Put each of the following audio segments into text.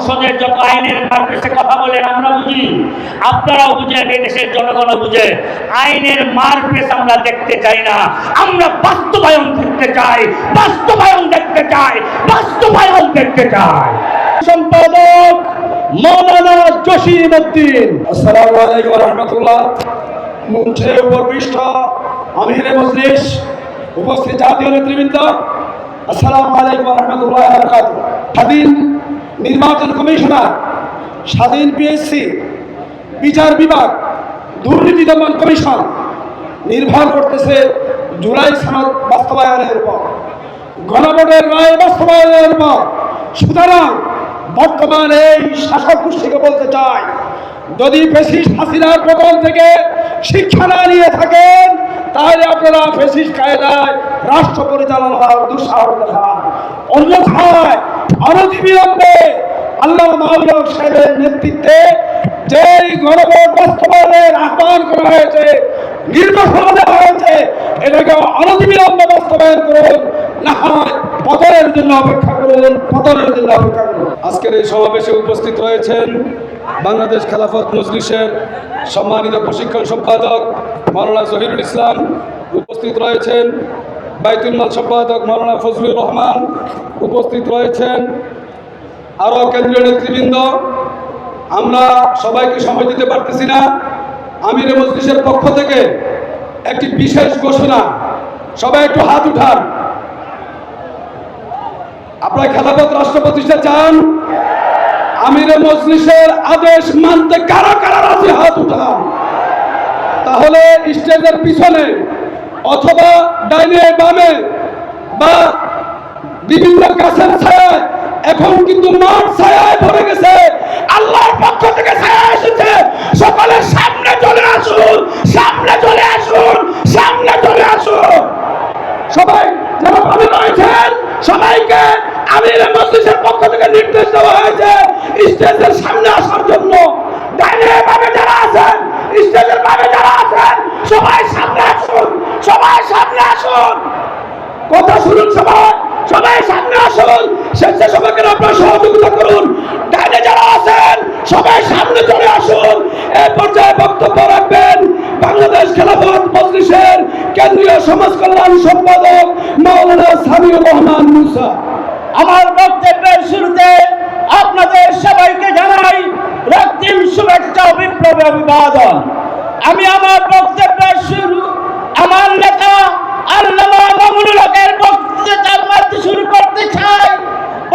সংসদের যত আইনের মারপেশে কথা বলেন আমরা বুঝি, আপনারাও বুঝেন, এই দেশের জনগণও বুঝে। আইনের মারপেশ আমরা দেখতে চাই না, আমরা বাস্তবায়ন দেখতে চাই, বাস্তবায়ন দেখতে চাই, বাস্তবায়ন দেখতে চাই। সম্পাদক মাওলানা জসিমউদ্দিন। আসসালামু আলাইকুম ওয়া রাহমাতুল্লাহ। মঞ্চে উপবিষ্ট আমিরে মজলিস, উপস্থিত জাতীয় নেতৃবৃন্দ, আসসালামু আলাইকুম ওয়া রাহমাতুল্লাহি ওয়া বারাকাতুহু। স্বাধীন নির্বাচন কমিশনার, স্বাধীন পিএসসি, বিচার বিভাগ, দুর্নীতি দমন কমিশন নির্ভর করতেছে জুলাই সনদ বাস্তবায়নের উপর, গণভোটের রায় বাস্তবায়নের উপর। সুতরাং বর্তমান এই শাসক গোষ্ঠীকে বলতে চাই, যদি ফ্যাসিস্ট হাসিনার পতন থেকে শিক্ষা না নিয়ে থাকেন তাহলে আপনারা ফ্যাসিস্ট কায়দায় রাষ্ট্র পরিচালনার দুঃসাহস দেখান। অন্যথায় অনতিবিলম্বে আল্লামা মাওলানা সাহেবের নেতৃত্বে যেই গণভোট বাস্তবায়নের আহ্বান করা হয়েছে, নির্বাচন দেওয়া হয়েছে, এটাকে অনতিবিলম্বে বাস্তবায়ন করুন, না হয় পতনের জন্য অপেক্ষা করুন, পতনের জন্য অপেক্ষা করুন। আজকের এই সমাবেশে উপস্থিত রয়েছেন বাংলাদেশ খেলাফত মজলিসের সম্মানিত প্রশিক্ষণ সম্পাদক মাওলানা জহিরুল ইসলাম, উপস্থিত রয়েছেন বাইতুল মাল সম্পাদক মাওলানা ফজলুর রহমান, উপস্থিত রয়েছেন আরও কেন্দ্রীয় নেতৃবৃন্দ। আমরা সবাইকে সময় দিতে পারতেছি না। আমিরে মজলিসের পক্ষ থেকে একটি বিশেষ ঘোষণা, সবাই একটু হাত উঠান। আপনারা খেলাফত রাষ্ট্র প্রতিষ্ঠা চান? আমিরে মজলিসের আদেশ মানতে কারা কারা রাজি? হাত উঠান। তাহলে স্টেজের পিছনে অথবা ডাইনে বামে বা বিভিন্ন গাছের ছায়ায়, এখন কিন্তু মাঠ ছায়ায় ভরে গেছে, আল্লাহর পক্ষ থেকে ছায়া এসেছে। সকলের সামনে চলে আসুন, সামনে চলে আসুন, সামনে চলে আসুন। সবাই যারা ভাবে রয়েছেন সবাইকে আমিরে মজলিসের পক্ষ থেকে নির্দেশ দেওয়া হয়েছে স্টেজের সামনে আসার জন্য। ডাইনে বামে যারা আছেন, স্টেজের বামে যারা আছেন, সবাই সামনে আসুন, সবাই সামনে আসুন। কথা শুনুন সবাই, সবাই সামনে আসুন। স্বেচ্ছাসেবকের আপনারা সহযোগিতা করুন। ডাইনে যারা আছেন সবাই সামনে চলে আসুন। এই পর্যায়ে বক্তব্য রাখবেন বাংলাদেশ খেলাফত মজলিসের কেন্দ্রীয় সমাজ কল্যাণ সম্পাদক মাওলানা সামিউর রহমান মুসা। আমার বক্তব্যের শুরুতে আপনাদের সবাইকে জানাই রক্তিম শুভেচ্ছা ও বিপ্লবী অভিবাদন। আমি আমার বক্তব্যের শুরু আমার নেতা আল্লামা মামুনুল হকের বক্তৃতার মধ্যে শুরু করতে চাই।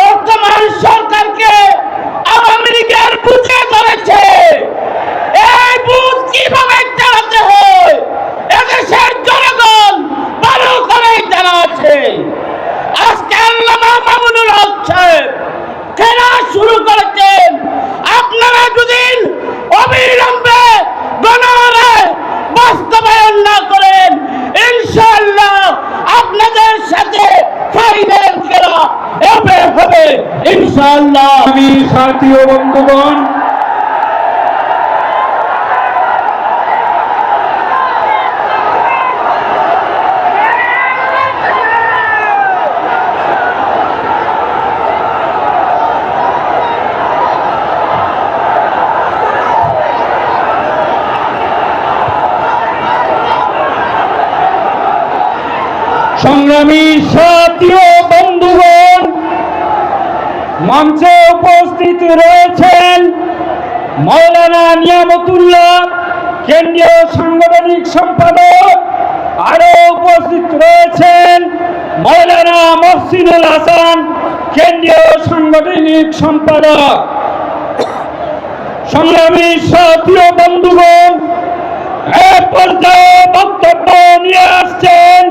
বর্তমান সরকারকে আওয়ামী লীগের বুঝে ধরেছে। এই বুঝ কিভাবে চালাতে হয় এদেশের জনগণ ভালো করে জানা আছে। আজকে আল্লামা মামুনুল হক সাহেব খেলা শুরু করেছেন। আপনারা যদি অবিলম্বে গণরায় বাস্তবায়ন না করেন, ইনশাআল্লাহ আপনাদের সাথে ফাইনাল খেলা হবে ইনশাআল্লাহ। আমি সাথী ও বন্ধুগণ, সংগ্রামী সাথী ও বন্ধুগণ, মঞ্চে উপস্থিত রয়েছেন মাওলানা নিয়ামতুল্লাহ, কেন্দ্রীয় সাংগঠনিক সম্পাদক। আরও উপস্থিত রয়েছেন মাওলানা মহসিনুল হাসান, কেন্দ্রীয় সাংগঠনিক সম্পাদক। সংগ্রামী সাথী ও বন্ধুগণ, এক পর্যায়ে বক্তব্য নিয়ে আসছেন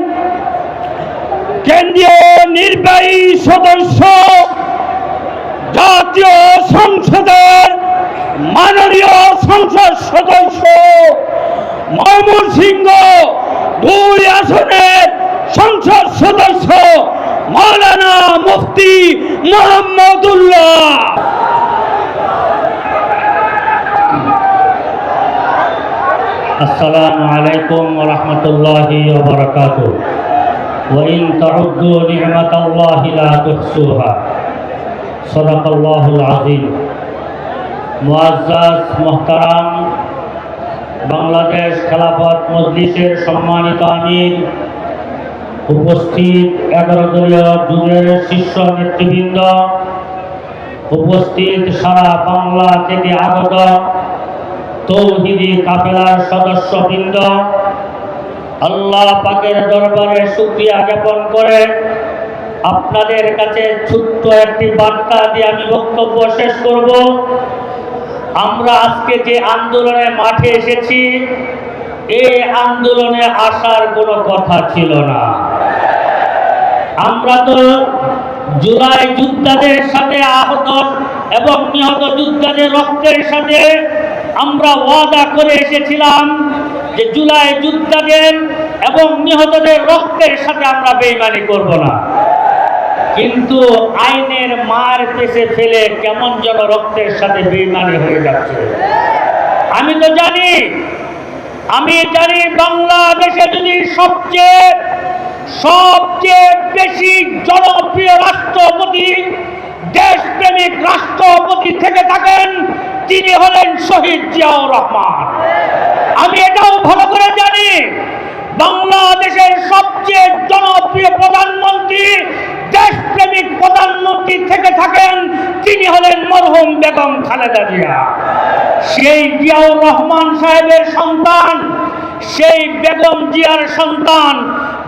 কেন্দ্রীয় নির্বাহী সদস্য, জাতীয় সংসদের মাননীয় সংসদ সদস্য, ময়মনসিংহ 2 আসনের সংসদ সদস্য মাওলানা মুফতি মোহাম্মদুল্লাহ। আসসালামু আলাইকুম ওয়া রাহমাতুল্লাহি ওয়া বারাকাতুহু। ওয়া ইন তাউদ্দু নি'মাতাল্লাহি লা তুহসুহা। সাদাকাল্লাহুল আযীম। মুআজ্জাজ মুহতারাম বাংলাদেশ খেলাফত মজলিসের সম্মানিত আমির, উপস্থিত 11 দলীয় যুগের শীর্ষ নেতৃবৃন্দ, উপস্থিত সারা বাংলা থেকে আগত তৌহিদি কাফেলার সদস্যবৃন্দ, আল্লাহ পাকের দরবারে শুকরিয়া জ্ঞাপন করে আপনাদের কাছে ছোট্ট একটি বার্তা দিয়ে আমি বক্তব্য শেষ করব। আমরা আজকে যে আন্দোলনে মাঠে এসেছি, এই আন্দোলনে আসার কোনো কথা ছিল না। আমরা তো জুলাই যোদ্ধাদের সাথে আহত এবং নিহত যোদ্ধাদের রক্তের সাথে আমরা ওয়াদা করে এসেছিলাম যে জুলাই যোদ্ধাদের এবং নিহতদের রক্তের সাথে আমরা বেইমানি করব না। কিন্তু আইনের মার পেছে ফেলে কেমন যেন রক্তের সাথে বেইমানি হয়ে যাচ্ছে। আমি জানি বাংলাদেশে যদি সবচেয়ে বেশি জনপ্রিয় রাষ্ট্রপতি, দেশপ্রেমিক রাষ্ট্রপতি থেকে থাকেন, তিনি হলেন শহীদ জিয়াউর রহমান। আমি এটাও ভালো করে জানি বাংলাদেশের সবচেয়ে জনপ্রিয় প্রধানমন্ত্রী, দেশপ্রেমিক প্রধানমন্ত্রী থেকে থাকেন, তিনি হলেন মরহুম বেগম খালেদা জিয়া। সেই জিয়াউর রহমান সাহেবের সন্তান, সেই বেগম জিয়ার সন্তান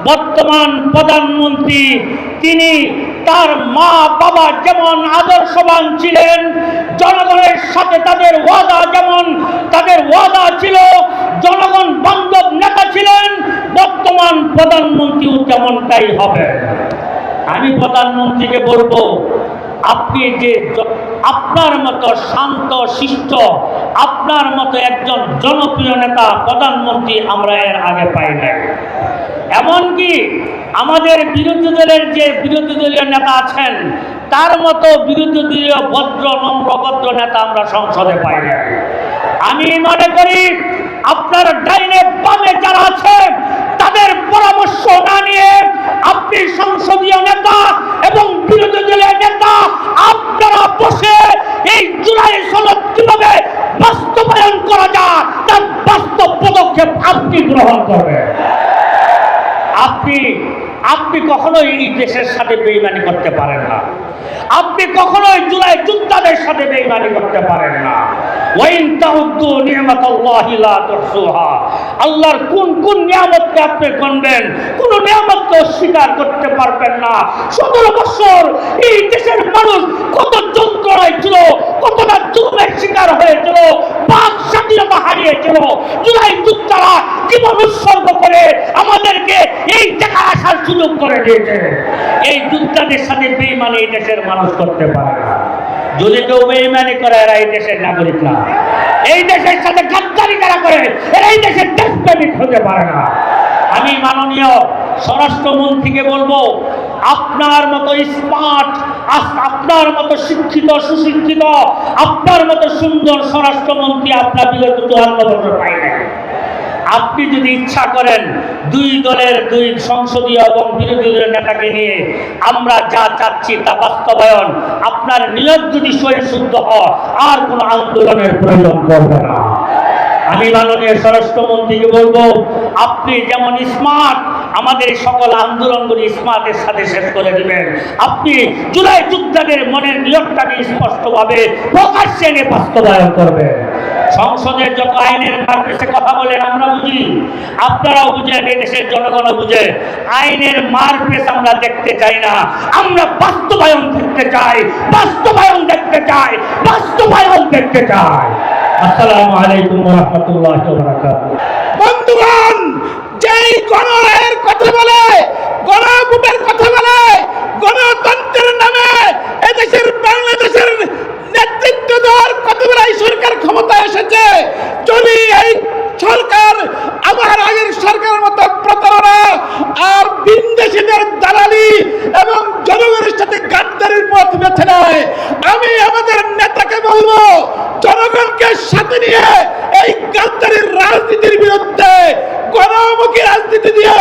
বর্তমান প্রধানমন্ত্রী। তিনি তার মা বাবা যেমন আদর্শবান ছিলেন, জনগণের সাথে তাদের ওয়াদা ছিল, জনগণ বান্ধব নেতা ছিলেন, বর্তমান প্রধানমন্ত্রীও তেমনটাই হবে। আমি প্রধানমন্ত্রীকে বলবো, আপনি যে আপনার মতো শান্ত শিষ্ট, আপনার মতো একজন জনপ্রিয় নেতা প্রধানমন্ত্রী আমরা এর আগে পাই নাই। এমনকি আমাদের বিরোধী দলীয় নেতা আছেন, তার মতো বিরোধী দলীয় নম্র নেতা আমরা সংসদে পাই নাই। আমি মনে করি আপনার ডাইনে বামে যারা আছে তাদের পরামর্শ না নিয়ে আপনি সংসদীয় নেতা এবং বিরোধী দলের নেতা আপনারা বসে এই জুলাই সনদ কিভাবে বাস্তবায়ন করা যায় তার বাস্তব পদক্ষেপ আপনি গ্রহণ করবেন। আপনি কখনোই এই দেশের সাথে বেইমানি করতে পারেন না। আপনি কখনোই জুলাই যোদ্ধাদের সাথে বেইমানি করতে পারেন না। ওয়াইন তাউদ্দু নি'মাতাল্লাহি লা তুহসুহা। আল্লাহর কোন নিয়ামতকে আপনি গণবেন, কোন নিয়ামতকে অস্বীকার করতে পারবেন না। 17 বছর এই দেশের মানুষ কত যন্ত্রণায় ছিল, কতটা জুলুমের শিকার হয়েছিল, বাক স্বাধীনতা হারিয়েছিল। জুলাই যোদ্ধারা জীবন উৎসর্গ করে আমাদেরকে এই জায়গায় আসার সুযোগ করে দিয়েছে। এই যোদ্ধাদের সাথে বেইমানি এই দেশের মানুষ করতে পারে না। যদি কেউ বেইমানি করে এরা এই দেশের নাগরিক না। এই দেশের সাথে গাদ্দারি যারা করে এরা এই দেশের দেশপ্রেমিক হতে পারে না। আমি মাননীয় স্বরাষ্ট্রমন্ত্রীকে বলবো, আপনার মতো স্মার্ট, আপনার মতো শিক্ষিত সুশিক্ষিত, আপনার মতো সুন্দর স্বরাষ্ট্রমন্ত্রী আপনার বিগত 54 বছর পাই নাই। আপনি যদি ইচ্ছা করেন দুই দলের দুই সংসদীয় এবং বিরোধী দলের নেতাকে নিয়ে আমরা যা চাচ্ছি তা বাস্তবায়ন, আপনার নিয়ত যদি শুদ্ধ হয় আর কোনো আন্দোলনের প্রয়োজন পড়বে না। আমি মাননীয় স্বরাষ্ট্রমন্ত্রীকে বলবো, আপনি যেমন স্মার্ট, আমাদের সকল আন্দোলনগুলি স্মার্টের সাথে শেষ করে দিবেন। আপনি জুলাই যোদ্ধাদের মনের নিয়তটাকে স্পষ্টভাবে প্রকাশ্যে নিয়ে বাস্তবায়ন করবেন। সংসদের যত আইনের মারপেছে কথা বলেন আমরা বুঝি, আপনারাও বুঝেন, এই দেশের জনগণও বুঝে। আইনের মারপেচ আমরা দেখতে চাই না, আমরা বাস্তবায়ন দেখতে চাই, বাস্তবায়ন দেখতে চাই, বাস্তবায়ন দেখতে চাই। আসসালামু আলাইকুম ওয়া রাহমাতুল্লাহি ওয়া বারাকাতুহু। বন্ধুগণ, যেই গণের কথা বলে, গণভোটের কথা বলে, গণতন্ত্রের নামে এদেশের বাংলাদেশের নেতৃত্ব দেওয়ার কথা বলে এই সরকার ক্ষমতায় এসেছে, যদি এই সরকার আমার আগের সরকারের মতো প্রতারণা আর বিদেশিদের দালালি এবং জনগণের সাথে গাদ্দারির পথ বেছে নেয়, আমি আমাদের নেতাকে বলবো, জনগণকে সাথে নিয়ে এই গাদ্দারির রাজনীতির বিরুদ্ধে গণমুখী রাজনীতি দিয়ে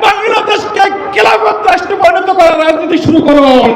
বাংলাদেশকে খেলাফত রাষ্ট্রে পরিণত করার রাজনীতি শুরু করুন।